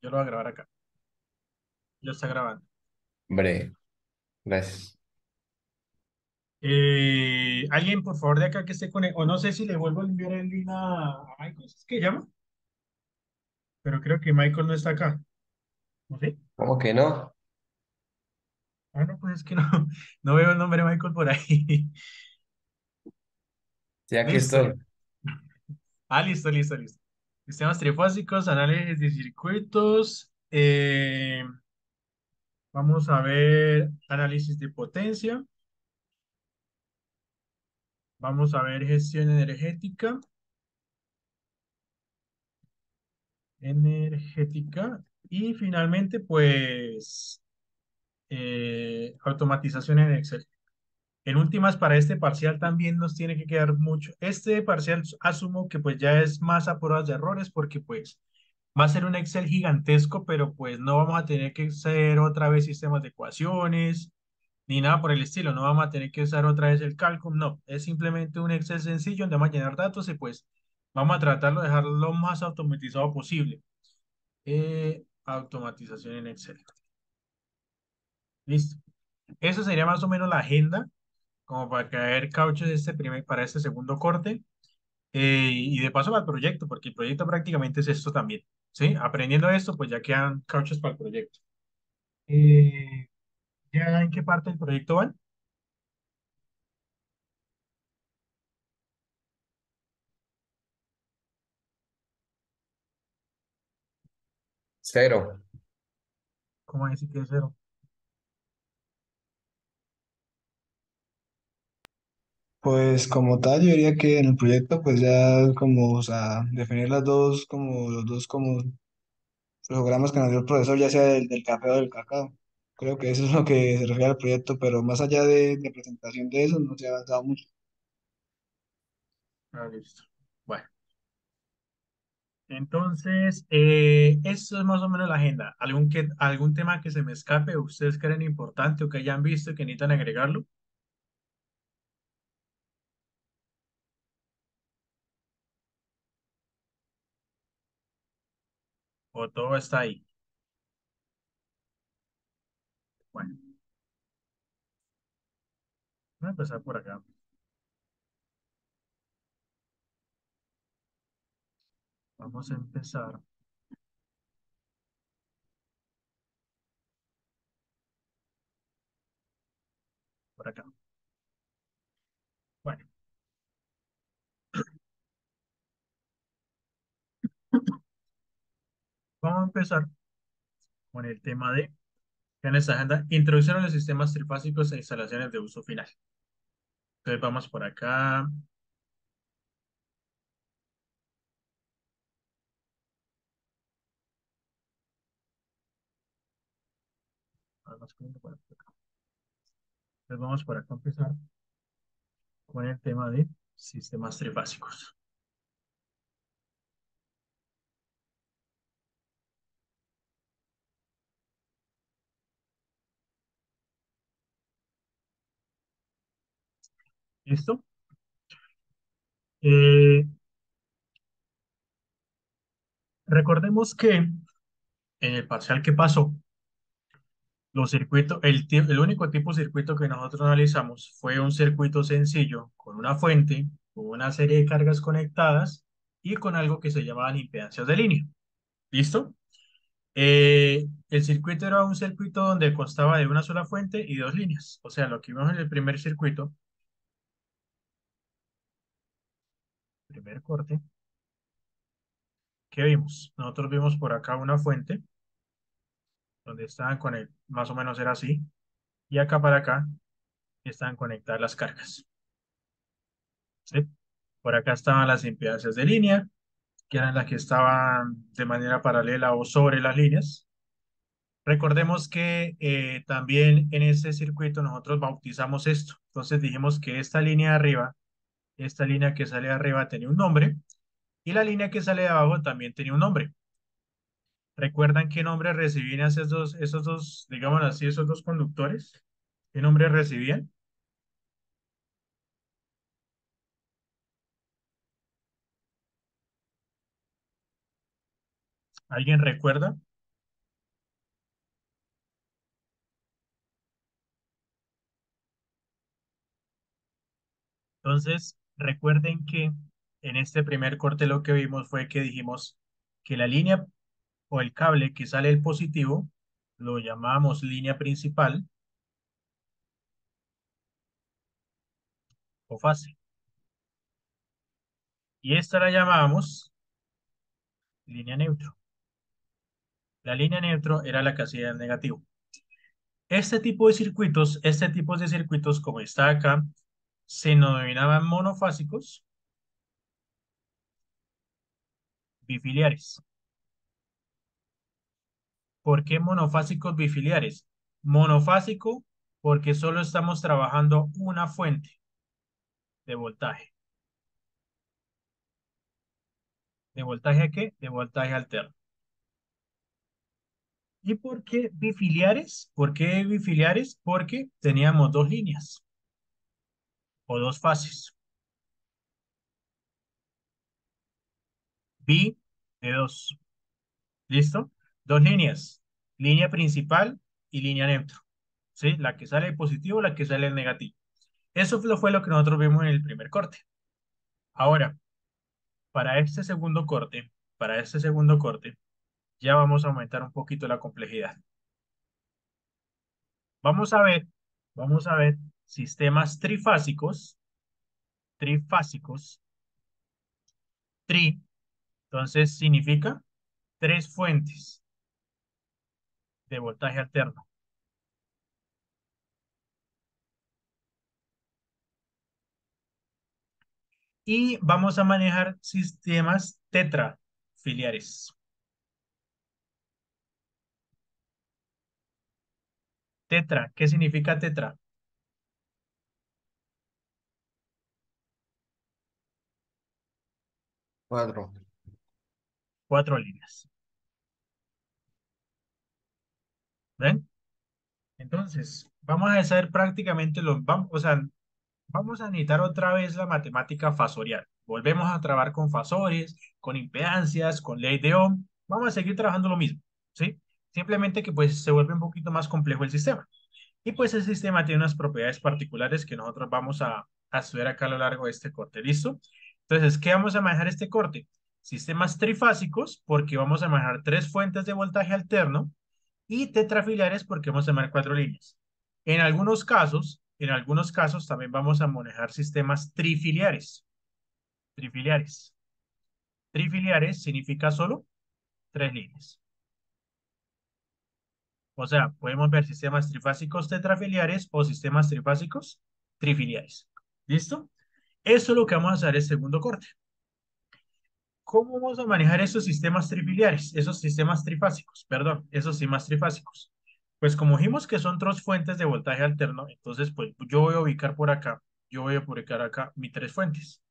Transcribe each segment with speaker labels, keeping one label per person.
Speaker 1: Yo lo voy a grabar acá. Ya está grabando.
Speaker 2: Hombre, gracias.
Speaker 1: Alguien, por favor, de acá que esté conectado. O no sé si le vuelvo a enviar el link a Michael. ¿Es que llama? Pero creo que Michael no está acá. ¿No sé?
Speaker 2: ¿Cómo que no?
Speaker 1: Ah, no, pues es que no, no veo el nombre de Michael por ahí.
Speaker 2: Sí, aquí
Speaker 1: Listo.
Speaker 2: estoy.
Speaker 1: Ah, listo, listo, listo. Sistemas trifásicos, análisis de circuitos. Vamos a ver análisis de potencia. Vamos a ver gestión energética. Energética. Y finalmente, pues, automatización en Excel. En últimas, para este parcial también nos tiene que quedar mucho. Este parcial asumo que pues ya es más a pruebas de errores porque pues va a ser un Excel gigantesco, pero pues no vamos a tener que hacer otra vez sistemas de ecuaciones ni nada por el estilo. No vamos a tener que usar otra vez el cálculo. No, es simplemente un Excel sencillo donde vamos a llenar datos y pues vamos a tratarlo de dejarlo lo más automatizado posible. Automatización en Excel. Listo. Eso sería más o menos la agenda, como para caer cauchos para este segundo corte. Y de paso para el proyecto, porque el proyecto prácticamente es esto también. ¿Sí? Aprendiendo esto, pues ya quedan cauchos para el proyecto. Eh, ¿Ya en qué parte del proyecto van?
Speaker 2: Cero.
Speaker 1: ¿Cómo decir que es cero?
Speaker 3: Pues como tal, yo diría que en el proyecto pues ya como, o sea, definir las dos, como los dos como programas que nos dio el profesor, ya sea del café o del cacao. Creo que eso es lo que se refiere al proyecto, pero más allá de presentación de eso, no se ha avanzado mucho.
Speaker 1: Ah, listo. Bueno, entonces, eso es más o menos la agenda. ¿Algún tema que se me escape o ustedes creen importante o que hayan visto y que necesitan agregarlo? ¿O todo está ahí? Bueno, voy a empezar por acá. Vamos a empezar por acá. Bueno, vamos a empezar con el tema de, en esta agenda, introducción a los sistemas trifásicos e instalaciones de uso final. Entonces vamos por acá. Entonces vamos por acá a empezar con el tema de sistemas trifásicos. ¿Listo? Eh, Recordemos que en el parcial que pasó, los circuitos, el único tipo de circuito que nosotros analizamos fue un circuito sencillo con una fuente, con una serie de cargas conectadas y con algo que se llamaban impedancias de línea. ¿Listo? El circuito era un circuito donde constaba de una sola fuente y dos líneas. O sea, lo que vimos en el primer circuito, primer corte, ¿qué vimos? Nosotros vimos por acá una fuente donde estaban más o menos era así, y acá para acá estaban conectadas las cargas. ¿Sí? Por acá estaban las impedancias de línea, que eran las que estaban de manera paralela o sobre las líneas. Recordemos que también en ese circuito nosotros bautizamos esto. Entonces dijimos que esta línea de arriba, esta línea que sale de arriba tenía un nombre y la línea que sale de abajo también tenía un nombre. ¿Recuerdan qué nombre recibían esos dos, digamos así, esos dos conductores? ¿Qué nombre recibían? ¿Alguien recuerda? Entonces, recuerden que en este primer corte lo que vimos fue que dijimos que la línea o el cable que sale del positivo lo llamamos línea principal o fase. Y esta la llamamos línea neutro. La línea neutro era la que hacía el negativo. Este tipo de circuitos, como está acá, se denominaban monofásicos bifiliares. ¿Por qué monofásicos bifiliares? Monofásico porque solo estamos trabajando una fuente de voltaje. ¿De voltaje a qué? De voltaje alterno. ¿Y por qué bifiliares? ¿Por qué bifiliares? Porque teníamos dos líneas o dos fases. Bi de dos. ¿Listo? Dos líneas. Línea principal y línea neutro. ¿Sí? La que sale positivo, la que sale negativo. Eso fue lo que nosotros vimos en el primer corte. Ahora, para este segundo corte, para este segundo corte, ya vamos a aumentar un poquito la complejidad. Vamos a ver, vamos a ver sistemas trifásicos, tri, entonces significa tres fuentes de voltaje alterno. Y vamos a manejar sistemas tetrafiliares. Tetra, ¿qué significa tetra?
Speaker 2: 4.
Speaker 1: Cuatro líneas. ¿Ven? Entonces, vamos a hacer prácticamente o sea, vamos a necesitar otra vez la matemática fasorial. Volvemos a trabajar con fasores, con impedancias, con ley de Ohm. Vamos a seguir trabajando lo mismo, ¿sí? Simplemente que pues se vuelve un poquito más complejo el sistema. Y pues el sistema tiene unas propiedades particulares que nosotros vamos a estudiar acá a lo largo de este corte. ¿Listo? Entonces, ¿qué vamos a manejar este corte? Sistemas trifásicos, porque vamos a manejar tres fuentes de voltaje alterno, y tetrafiliares, porque vamos a manejar cuatro líneas. En algunos casos también vamos a manejar sistemas trifiliares. Trifiliares. Trifiliares significa solo tres líneas. O sea, podemos ver sistemas trifásicos tetrafiliares o sistemas trifásicos trifiliares. ¿Listo? Eso es lo que vamos a hacer en el segundo corte. ¿Cómo vamos a manejar esos sistemas trifiliares? Esos sistemas trifásicos, perdón, esos sistemas trifásicos. Pues como dijimos que son tres fuentes de voltaje alterno, entonces pues yo voy a ubicar por acá, yo voy a ubicar acá mis tres fuentes.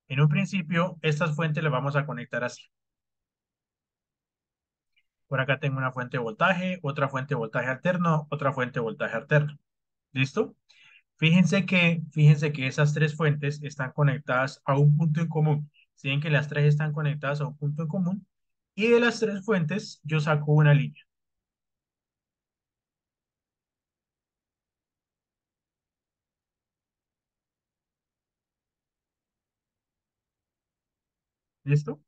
Speaker 1: En un principio, estas fuentes las vamos a conectar así. Por acá tengo una fuente de voltaje, otra fuente de voltaje alterno, otra fuente de voltaje alterno. ¿Listo? Fíjense que esas tres fuentes están conectadas a un punto en común. Si ven que las tres están conectadas a un punto en común, y de las tres fuentes yo saco una línea. ¿Listo?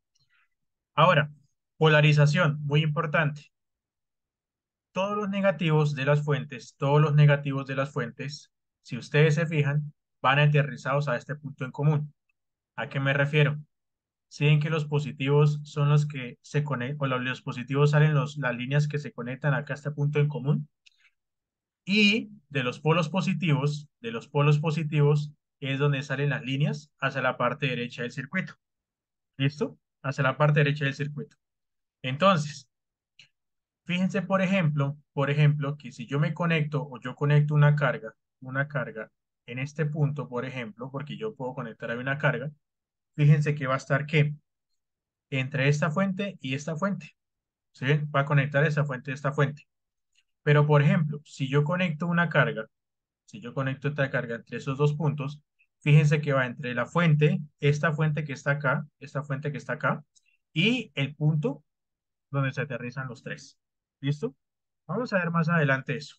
Speaker 1: Ahora, polarización, muy importante. Todos los negativos de las fuentes, si ustedes se fijan, van aterrizados a este punto en común. ¿A qué me refiero? Si ven que los positivos son los que se conectan, o los positivos salen las líneas que se conectan acá a este punto en común, y de los polos positivos es donde salen las líneas hacia la parte derecha del circuito. ¿Listo? Hacia la parte derecha del circuito. Entonces, fíjense, por ejemplo, que si yo me conecto o yo conecto una carga en este punto, por ejemplo, porque yo puedo conectar ahí una carga, fíjense que va a estar ¿qué? Entre esta fuente y esta fuente. ¿Sí ven? Va a conectar esa fuente y esta fuente. Pero, por ejemplo, si yo conecto esta carga entre esos dos puntos, fíjense que va entre la fuente, esta fuente que está acá, esta fuente que está acá, y el punto donde se aterrizan los tres. ¿Listo? Vamos a ver más adelante eso.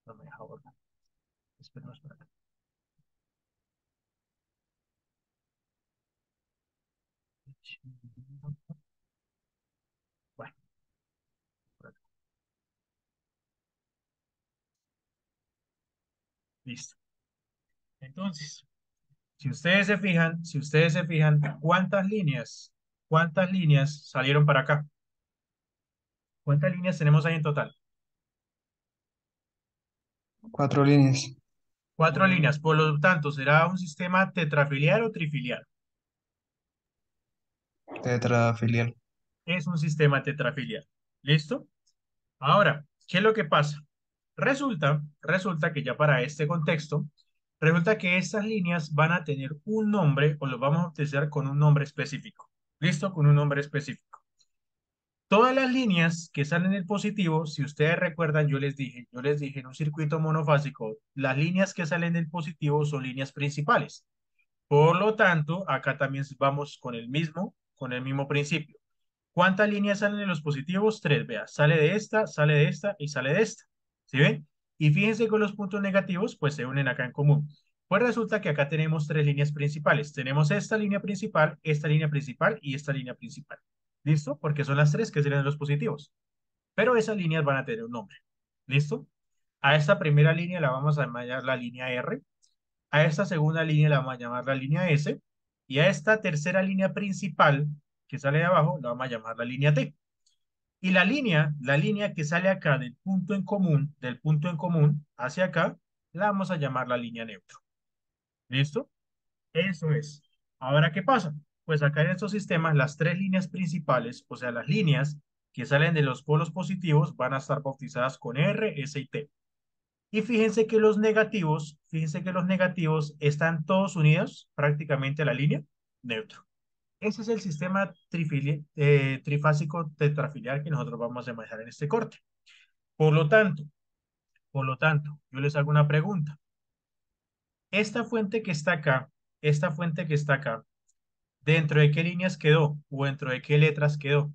Speaker 1: No me deja borrar. Esperemos por acá. Bueno, por acá. Listo. Entonces, si ustedes se fijan, cuántas líneas salieron para acá? ¿Cuántas líneas tenemos ahí en total?
Speaker 3: 4 líneas.
Speaker 1: Cuatro líneas. Por lo tanto, ¿será un sistema tetrafiliar o trifiliar?
Speaker 3: Tetrafilial.
Speaker 1: Es un sistema tetrafiliar. ¿Listo? Ahora, ¿qué es lo que pasa? Resulta que ya para este contexto, resulta que estas líneas van a tener un nombre o los vamos a utilizar con un nombre específico. ¿Listo? Con un nombre específico. Todas las líneas que salen del positivo, si ustedes recuerdan, yo les dije en un circuito monofásico, las líneas que salen del positivo son líneas principales. Por lo tanto, acá también vamos con el mismo principio. ¿Cuántas líneas salen de los positivos? Tres, vea, sale de esta y sale de esta. ¿Sí ven? Y fíjense que los puntos negativos pues se unen acá en común. Pues resulta que acá tenemos tres líneas principales. Tenemos esta línea principal y esta línea principal. ¿Listo? Porque son las tres que salen de los positivos. Pero esas líneas van a tener un nombre. ¿Listo? A esta primera línea la vamos a llamar la línea R. A esta segunda línea la vamos a llamar la línea S. Y a esta tercera línea principal que sale de abajo la vamos a llamar la línea T. Y la línea que sale acá del punto en común hacia acá, la vamos a llamar la línea neutro. ¿Listo? Eso es. Ahora, ¿qué pasa? Pues acá en estos sistemas, las tres líneas principales, o sea, las líneas que salen de los polos positivos, van a estar bautizadas con R, S y T. Y fíjense que los negativos están todos unidos prácticamente a la línea neutro. Ese es el sistema trifásico tetrafiliar que nosotros vamos a manejar en este corte. Por lo tanto, yo les hago una pregunta. Esta fuente que está acá, esta fuente que está acá, ¿dentro de qué líneas quedó o dentro de qué letras quedó?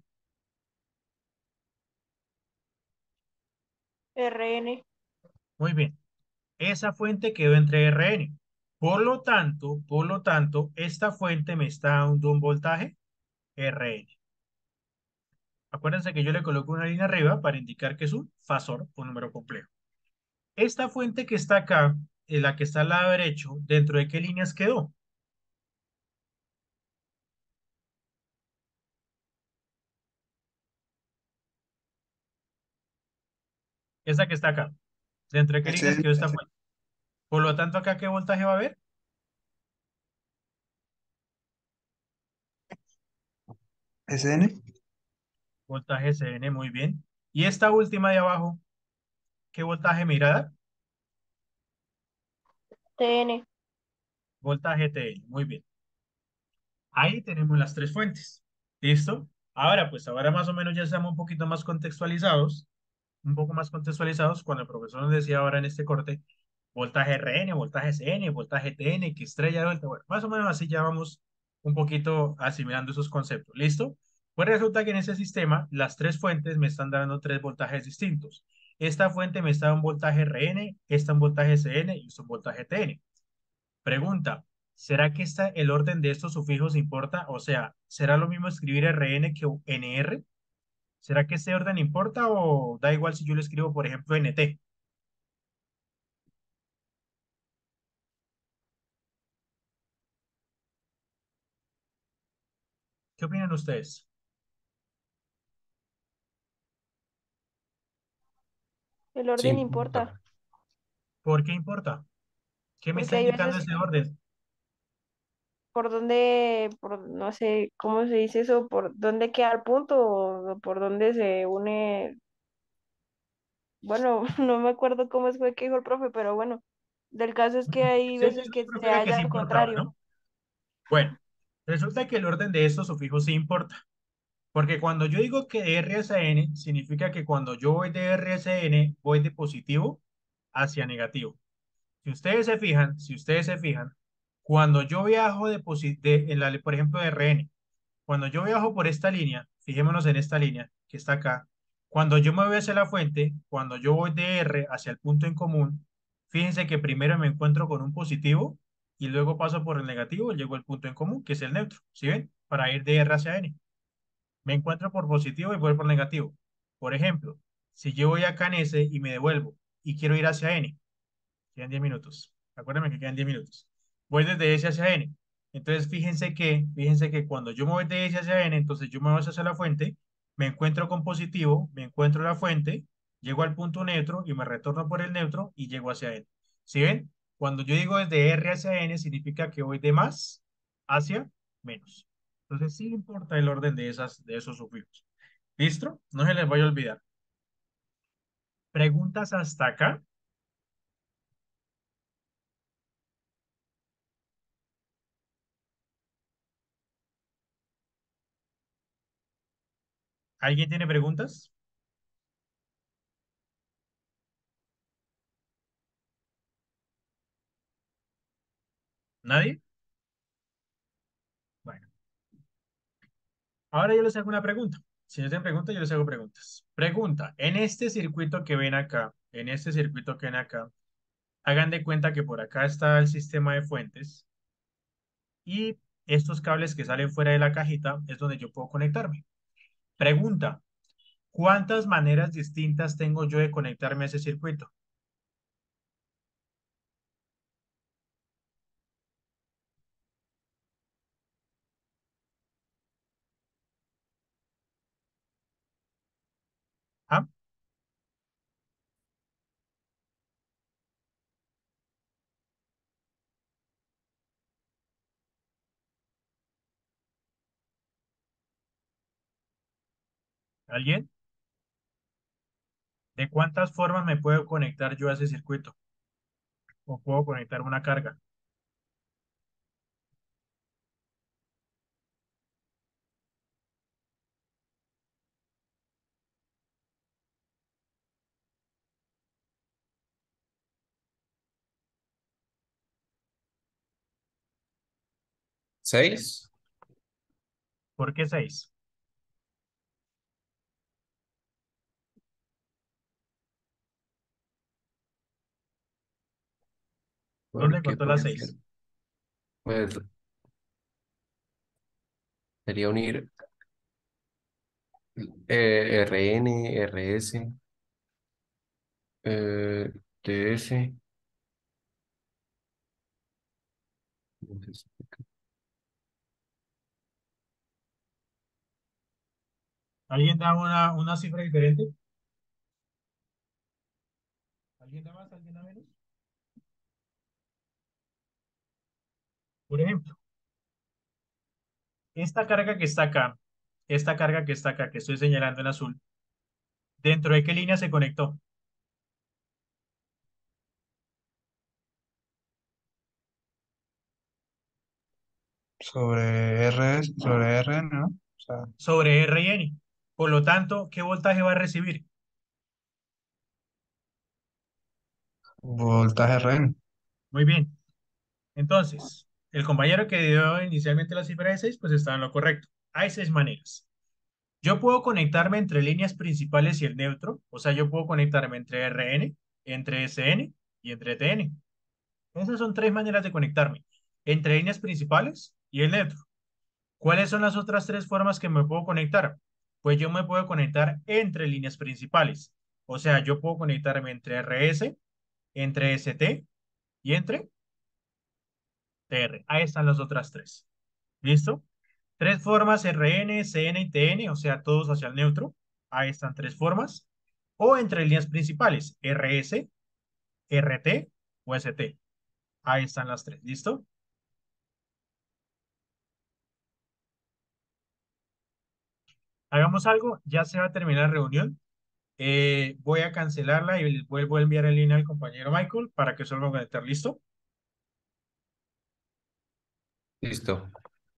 Speaker 4: RN,
Speaker 1: Muy bien. Esa fuente quedó entre Rn. Por lo tanto, esta fuente me está dando un voltaje Rn. Acuérdense que yo le coloco una línea arriba para indicar que es un fasor, un número complejo. Esta fuente que está acá, la que está al lado derecho, ¿dentro de qué líneas quedó? Esa que está acá. ¿Dentro de qué líneas
Speaker 3: SN,
Speaker 1: quedó esta fuente? Por lo tanto, acá, ¿qué voltaje va a haber?
Speaker 3: SN,
Speaker 1: Voltaje Cn, muy bien. Y esta última de abajo, ¿qué voltaje me irá a dar?
Speaker 4: TN,
Speaker 1: Voltaje Tn, muy bien. Ahí tenemos las tres fuentes. ¿Listo? Ahora más o menos ya estamos un poco más contextualizados cuando el profesor nos decía ahora en este corte, voltaje Rn, voltaje Cn, voltaje Tn, que estrella delta, bueno, más o menos así ya vamos un poquito asimilando esos conceptos, ¿listo? Pues resulta que en ese sistema las tres fuentes me están dando tres voltajes distintos. Esta fuente me está dando un voltaje Rn, esta un voltaje Cn y esta un voltaje Tn. Pregunta, ¿será que el orden de estos sufijos importa? O sea, ¿será lo mismo escribir Rn que Nr? ¿Será que ese orden importa o da igual si yo le escribo, por ejemplo, NT? ¿Qué opinan ustedes?
Speaker 4: el
Speaker 2: Sí
Speaker 4: orden
Speaker 2: importa.
Speaker 4: importa,
Speaker 1: ¿Por qué importa? ¿Qué me
Speaker 4: porque
Speaker 1: está
Speaker 4: hay
Speaker 1: indicando
Speaker 4: veces
Speaker 1: ese orden?
Speaker 4: no sé cómo se dice eso, por dónde queda el punto o por dónde se une, bueno, no me acuerdo cómo fue que dijo el profe, pero bueno, del caso es que hay
Speaker 1: Sí,
Speaker 4: veces
Speaker 1: sí,
Speaker 4: que
Speaker 1: se
Speaker 4: se
Speaker 1: refiere a que
Speaker 4: halla
Speaker 1: sí
Speaker 4: al
Speaker 1: importaba,
Speaker 4: contrario.
Speaker 1: ¿no? Bueno, resulta que el orden de estos sufijos sí importa, porque cuando yo digo que de R hacia N, significa que cuando yo voy de R hacia N, voy de positivo hacia negativo. Si ustedes se fijan, cuando yo viajo por ejemplo, de Rn, cuando yo viajo por esta línea, fijémonos en esta línea que está acá, cuando yo me voy hacia la fuente, cuando yo voy de R hacia el punto en común, fíjense que primero me encuentro con un positivo y luego paso por el negativo y llego al punto en común, que es el neutro, ¿sí ven? Para ir de R hacia N. Me encuentro por positivo y voy por negativo. Por ejemplo, si yo voy acá en S y me devuelvo y quiero ir hacia N, quedan 10 minutos. Acuérdenme que quedan 10 minutos. Voy desde S hacia N. Entonces, fíjense que cuando yo me voy de S hacia N, entonces yo me voy hacia la fuente, me encuentro con positivo, me encuentro la fuente, llego al punto neutro y me retorno por el neutro y llego hacia N. ¿Sí ven? Cuando yo digo desde R hacia N, significa que voy de más hacia menos. Entonces, sí importa el orden de esos sufijos. ¿Listo? No se les vaya a olvidar. ¿Preguntas hasta acá? ¿Alguien tiene preguntas? ¿Nadie? Bueno. Ahora yo les hago una pregunta. Si no tienen preguntas, yo les hago preguntas. Pregunta, en este circuito que ven acá, en este circuito que ven acá, hagan de cuenta que por acá está el sistema de fuentes y estos cables que salen fuera de la cajita es donde yo puedo conectarme. Pregunta, ¿cuántas maneras distintas tengo yo de conectarme a ese circuito? ¿Ah? ¿Alguien? ¿De cuántas formas me puedo conectar yo a ese circuito? ¿O puedo conectar una carga?
Speaker 2: 6,
Speaker 1: ¿Por qué 6? ¿Dónde
Speaker 2: porque
Speaker 1: contó las
Speaker 2: puede ser,
Speaker 1: 6?
Speaker 2: pues, sería unir RN, RS, TS.
Speaker 1: ¿Alguien da una cifra diferente? ¿Alguien da más? ¿Alguien da menos? Por ejemplo, esta carga que está acá, esta carga que está acá, que estoy señalando en azul, ¿dentro de qué línea se conectó?
Speaker 3: sobre R, ¿no? O sea,
Speaker 1: Sobre R y N. Por lo tanto, ¿qué voltaje va a recibir?
Speaker 3: voltaje RN.
Speaker 1: Muy bien. Entonces, el compañero que dio inicialmente la cifra de 6, pues está en lo correcto. Hay 6 maneras. Yo puedo conectarme entre líneas principales y el neutro, o sea, yo puedo conectarme entre RN, entre SN y entre TN. Esas son 3 maneras de conectarme, entre líneas principales y el neutro. ¿Cuáles son las otras 3 formas que me puedo conectar? Pues yo me puedo conectar entre líneas principales. O sea, yo puedo conectarme entre RS, entre ST y entre TR. Ahí están las otras 3. ¿Listo? 3 formas RN, CN y TN, o sea, todos hacia el neutro. Ahí están 3 formas. O entre líneas principales, RS, RT o ST. Ahí están las 3. ¿Listo? Hagamos algo. Ya se va a terminar la reunión. Voy a cancelarla y les vuelvo a enviar en línea al compañero Michael para que se vuelva a conectar. ¿Listo?
Speaker 2: Listo.